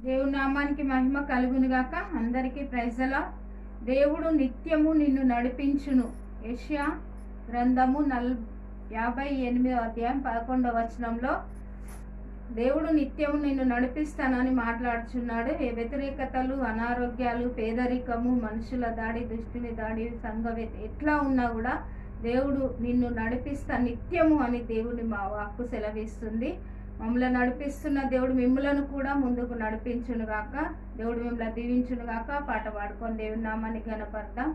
దేవుని నామానికి మహిమ కలుగునుగాక. అందరికీ ప్రైజ్ ది లార్డ్. దేవుడు నిత్యము నిన్ను నడిపించును. యెషయా గ్రంథము 58వ అధ్యాయం 11వ వచనంలో దేవుడు నిత్యము నిన్ను నడిపిస్తానని మాట్లాడుచున్నాడు. ఏ వ్యతిరేకతలు, అనారోగ్యాలు, పేదరికము, మనుషుల దాడి, దుష్టుని దాడి, సంఘవేత ఎట్లా ఉన్నా కూడా దేవుడు నిన్ను నడిపిస్తా నిత్యము అని దేవుని మా వాక్కు సెలవిస్తుంది. మమ్మల్ని నడిపిస్తున్న దేవుడు మిమ్మలను కూడా ముందుకు నడిపించునుగాక. దేవుడు మిమ్మల్ని దీవించునుగాక. పాట పాడుకొని దేవుని నామాన్ని ఘనపడతాం.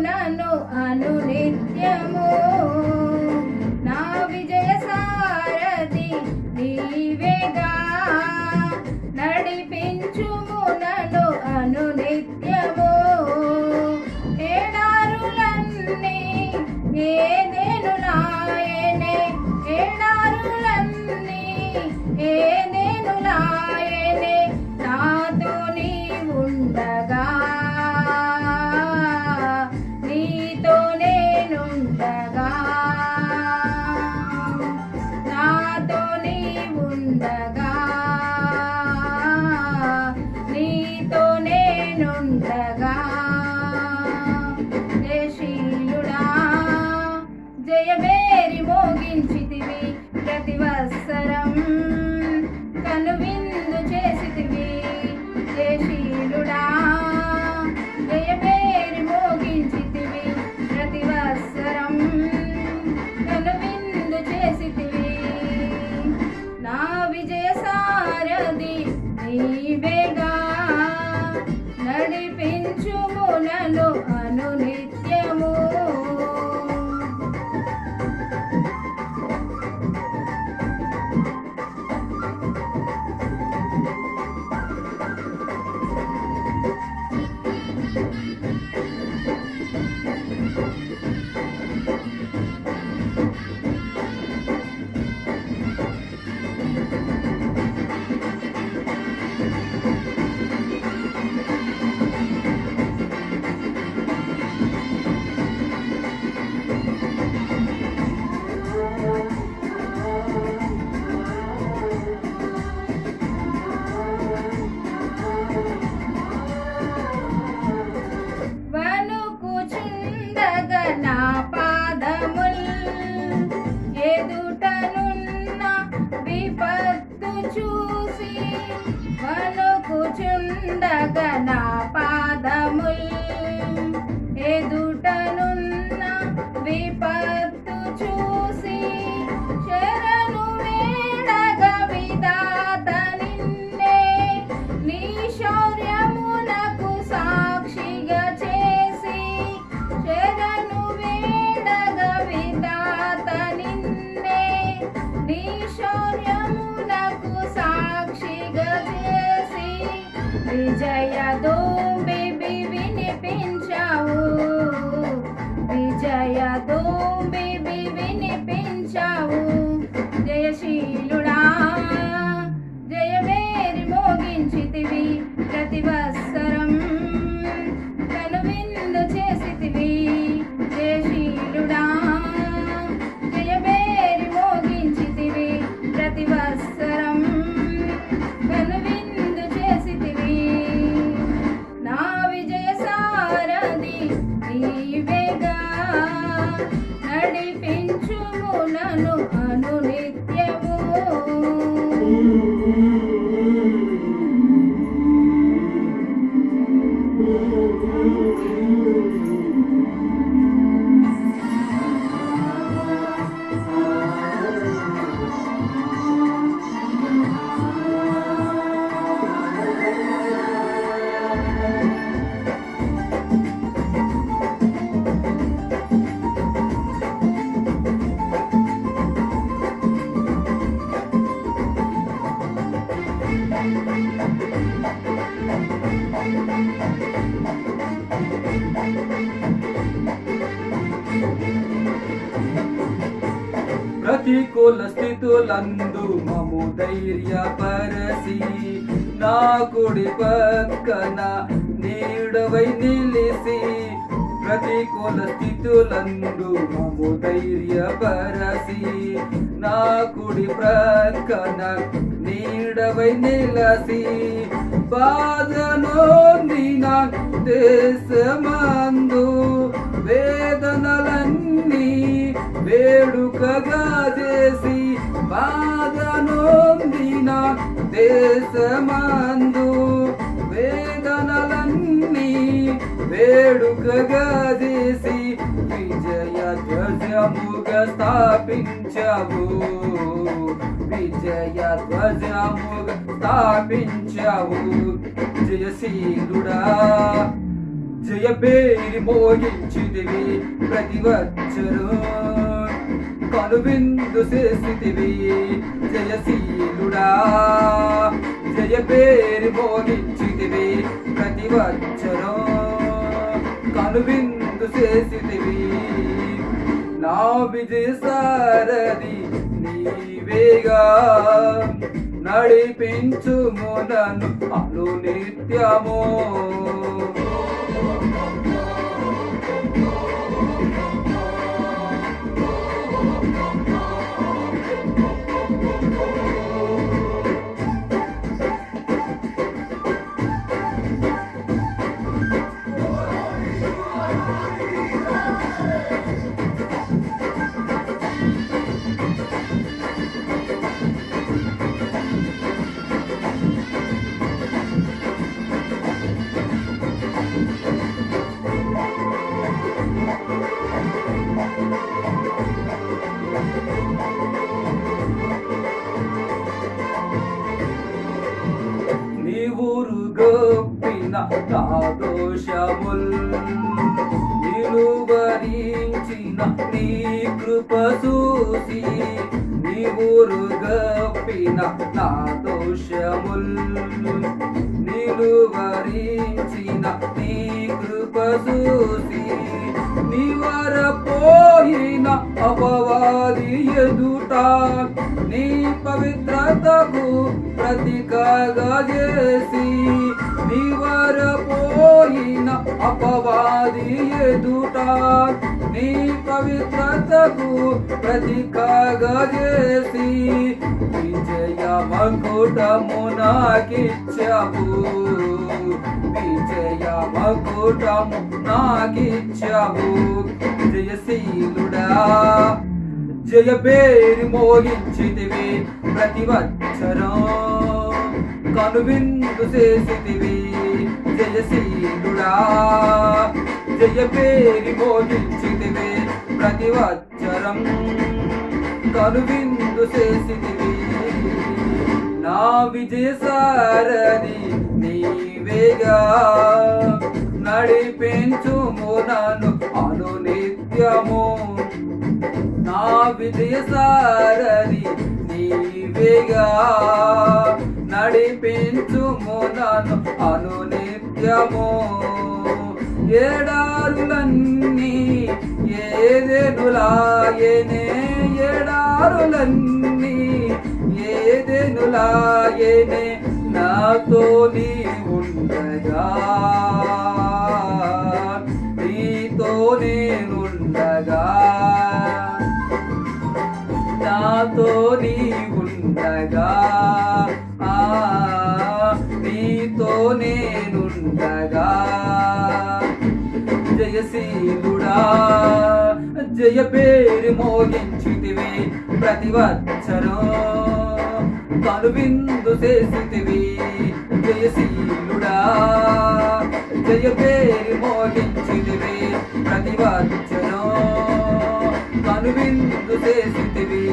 నన్ను అనునిత్యము నా విజయ సారథి నీవేగా, నడిపించుము నన్ను అనునిత్యము. ఏడారులన్నీ ఏదేను నాయనే, ఏడారులన్నీ ఏదేను నాయనే, నాతో నీవుండగా నీతో నేనుండగా, నాతో నీవుండగా నీతో నేనుండగా. జయశీలుడా జయబేరి మోగించితివి, ప్రతి వత్సరం కనువిందు చేసితివి. జయశీలుడా జయబేరి మోగించితివి, ప్రతి వత్సరం కనువిందు చేసితివి. నా విజయ సారథి నీవేగా, నడిపించుము నన్ను అనునిత్యము. నా పాదముల్ ఎదుటనున్న విపత్తు చూసి, వణుకుచుండగా నా పాదముల్ ఎదుటనున్న విపత్తు చూసి, శరణు వేడగా విధాత నిన్నే నీ శౌర్యమునకు సాక్షిగా చేసి, శరణు వేడగా విధాత నిన్నే నీ శౌర్యమునకు సాక్షిగా చేసి, విజయ దోంబిబి వినిపించావు, విజయ దోంబిబి వినిపించావు. జయశీలుడా జయబేరి మోగించితివి, ప్రతి వత్సరం కనువిందు చేసితివి. జయశీలుడా జయబేరి మోగించితివి, ప్రతి వత్సరం కనువిందు చేసితివి. నా విజయ సారథి నీవేగా, ప్రతికూల స్థితులందు మము ధైర్యపరచి నా కుడి పక్కన నీడవై నిలిసి ప్రతికూల స్థితులందు మము ధైర్యపరచి నా కుడి ప్రక్కన నీడవై నిలసి బాధనొందిన దేశమందు వేదనలన్నీ వేడుకగా చేసి బాధనొందిన దేశమందు వేదనలన్నీ వేడుకగా చేసి విజయ ధ్వజముగా స్థాపించావు విజయ ధ్వజముగా స్థాపించావు జయశీలుడా జయ పేరి మోగించితివి ప్రతివచ్చరు కనువిందు చేసితివి జయశీలుడా జయ పేరి మోగించితివి ప్రతివచ్చరు కనువిందు చేసితివి నా విజయ సారథి నీవేగా నడిపించుము నన్ను అనునిత్యము గొప్పిన నా దోషముల్ నిలువరించిన నీ కృప చూసి నీవురు గొప్పిన నా దోషముల్ నిలువరించిన నీ కృప చూసి నివరపోయిన అపవాది ఎదుట నీ పవిత్రతకు ప్రతీకగా చేసి నివరపోయిన అపవాది ఎదుట నీ పవిత్రతకు ప్రతీకగా చేసి విజయ మకుటము నాకిచ్చావు విజయ మకుటము నాకిచ్చావు జయశీలుడా జయ పేరి మోగించితివి ప్రతివచ్చరం కనువిందు చేసితివి జయశీలుడా జయ పేరి మోగించితివి ప్రతివచ్చరం కనువిందు చేసితివి నా విజయ సారథి నీవేగా నడిపించుము నన్ను అనునిత్యము నా విజయ సారథి నీవేగా నడిపించుము నన్ను అనునిత్యము ఎడారులన్నీ ఏదెనులాయనే ఎడారులన్నీ ఏదెనులాయనే నాతో నీ ఉండగా నీతో నేనుండగా నాతో నీ ఉండగా నీతో నేనుండగా జయశీలుడా జయ పేరి మోగించితివి ప్రతివచ్చరం కనువిందు చేసితివి జయశీలుడా జయ పేరి మోగించితివి ప్రతివచ్చరం కనువిందు చేసితివి